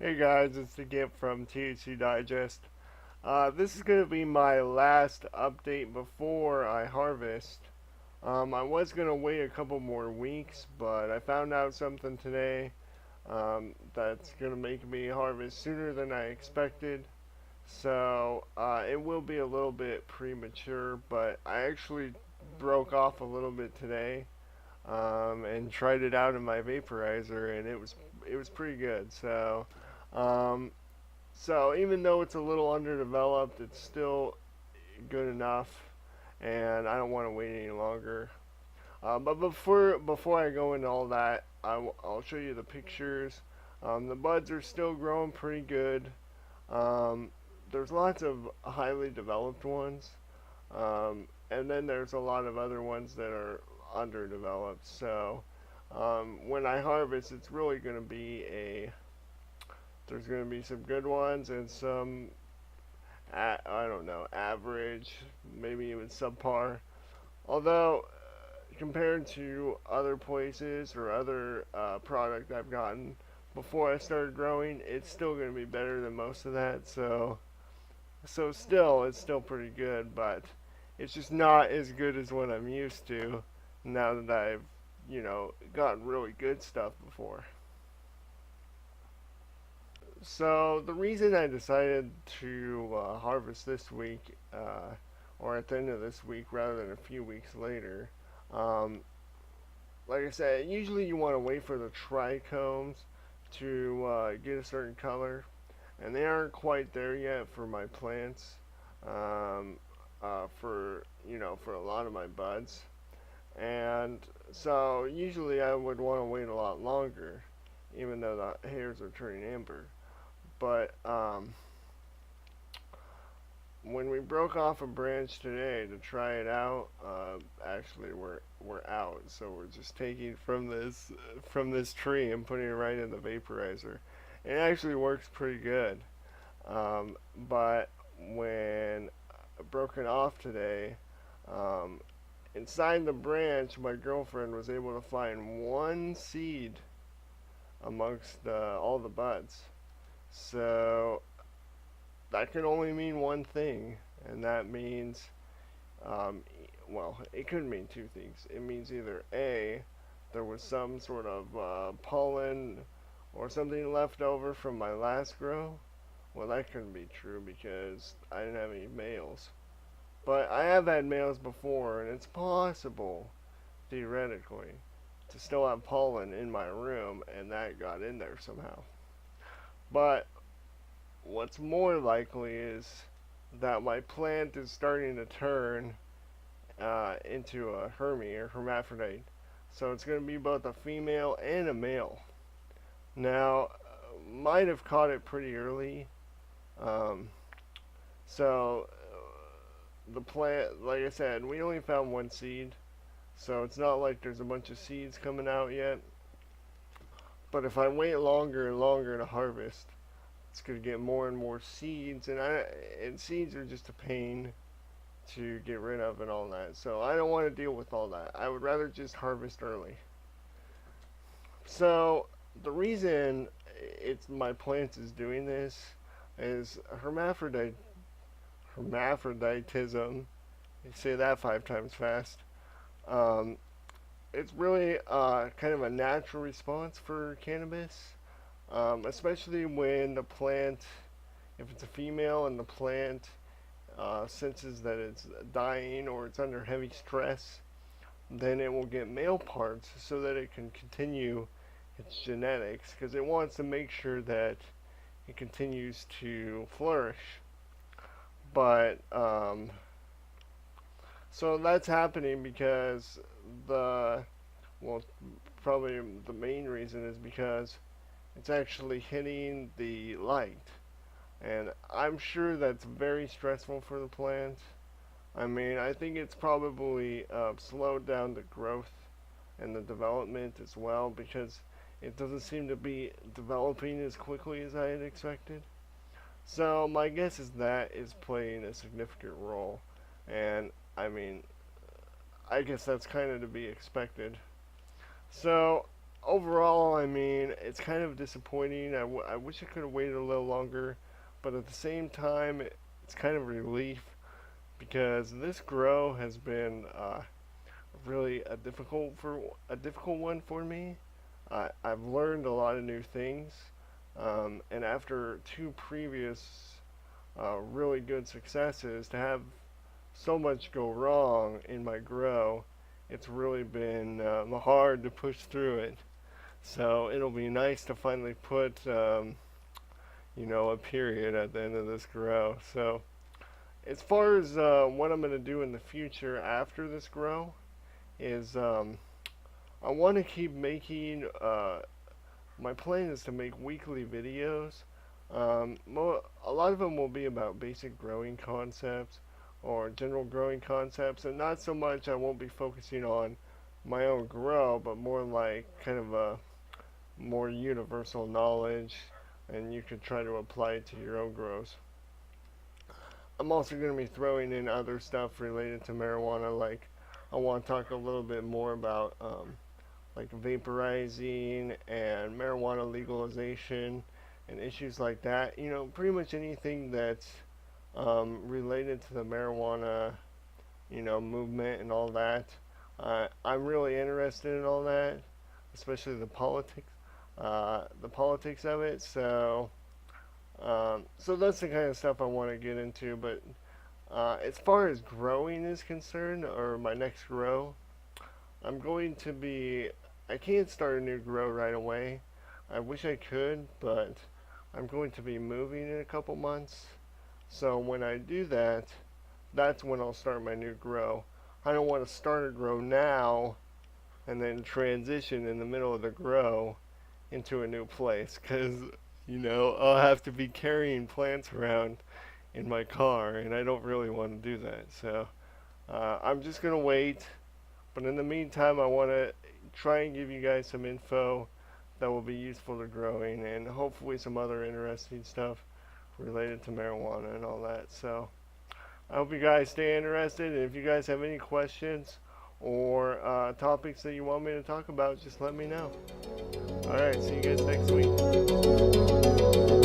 Hey guys, it's the Gimp from THC Digest. This is going to be my last update before I harvest. I was going to wait a couple more weeks, but I found out something today that's going to make me harvest sooner than I expected. So it will be a little bit premature, but I actually broke off a little bit today and tried it out in my vaporizer, and it was pretty good. Um, so even though it's a little underdeveloped, it's still good enough, and I don't want to wait any longer. But before I go into all that, I'll show you the pictures. The buds are still growing pretty good. Um, there's lots of highly developed ones, and then there's a lot of other ones that are underdeveloped. So when I harvest, it's really going to be a there's going to be some good ones and some I don't know, average, maybe even subpar. Although compared to other places or other product I've gotten before I started growing, it's still going to be better than most of that. So still, it's still pretty good, but it's just not as good as what I'm used to now that I've gotten really good stuff before. So the reason I decided to harvest this week, or at the end of this week rather than a few weeks later, um, like I said, usually you want to wait for the trichomes to get a certain color, and they aren't quite there yet for my plants. Um, for a lot of my buds, and so usually I would want to wait a lot longer, even though the hairs are turning amber. But when we broke off a branch today to try it out, actually we're out. So we're just taking from this tree and putting it right in the vaporizer. It actually works pretty good. But when broken off today, um, inside the branch, my girlfriend was able to find one seed amongst all the buds. So that can only mean one thing, and that means, well, it could mean two things. It means either A, there was some sort of pollen or something left over from my last grow. Well, that couldn't be true because I didn't have any males. But I have had males before, and it's possible, theoretically, to still have pollen in my room, and that got in there somehow. But what's more likely is that my plant is starting to turn into a hermaphrodite. So it's going to be both a female and a male. Now, might have caught it pretty early. Um, so the plant, like I said, we only found one seed. So it's not like there's a bunch of seeds coming out yet. But if I wait longer and longer to harvest, it's going to get more and more seeds, and seeds are just a pain to get rid of and all that. So I don't want to deal with all that. I would rather just harvest early. So the reason it's my plants is doing this is hermaphroditism. You say that 5 times fast. Um, it's really kind of a natural response for cannabis, especially when the plant, if it's a female and the plant senses that it's dying or it's under heavy stress, then it will get male parts so that it can continue its genetics because it wants to make sure that it continues to flourish. But so that's happening because the well, probably the main reason is because it's actually hitting the light. And I'm sure that's very stressful for the plant. I mean, I think it's probably slowed down the growth and the development as well because it doesn't seem to be developing as quickly as I had expected. So my guess is that is playing a significant role. And I mean, I guess that's kind of to be expected. So overall, I mean, it's kind of disappointing. I wish I could have waited a little longer, but at the same time, it's kind of a relief because this grow has been really a difficult one for me. I've learned a lot of new things, and after two previous really good successes, to have so much go wrong in my grow, it's really been hard to push through it. So it'll be nice to finally put a period at the end of this grow. So as far as what I'm going to do in the future after this grow is I want to keep making. My plan is to make weekly videos. A lot of them will be about basic growing concepts or general growing concepts, and not so much I won't be focusing on my own grow, but more like kind of a more universal knowledge, and you could try to apply it to your own grows. I'm also going to be throwing in other stuff related to marijuana, like I want to talk a little bit more about like vaporizing and marijuana legalization and issues like that. Pretty much anything that's related to the marijuana, movement and all that. I'm really interested in all that, especially the politics of it. So that's the kind of stuff I want to get into. But as far as growing is concerned, or my next grow, I'm going to be. I can't start a new grow right away. I wish I could, but I'm going to be moving in a couple months. So when I do that, that's when I'll start my new grow. I don't want to start a grow now and then transition in the middle of the grow into a new place, because I'll have to be carrying plants around in my car, and I don't really want to do that. So I'm just gonna wait. But in the meantime, I want to try and give you guys some info that will be useful to growing, and hopefully some other interesting stuff related to marijuana and all that. So I hope you guys stay interested, and if you guys have any questions or topics that you want me to talk about, just let me know. Alright, see you guys next week.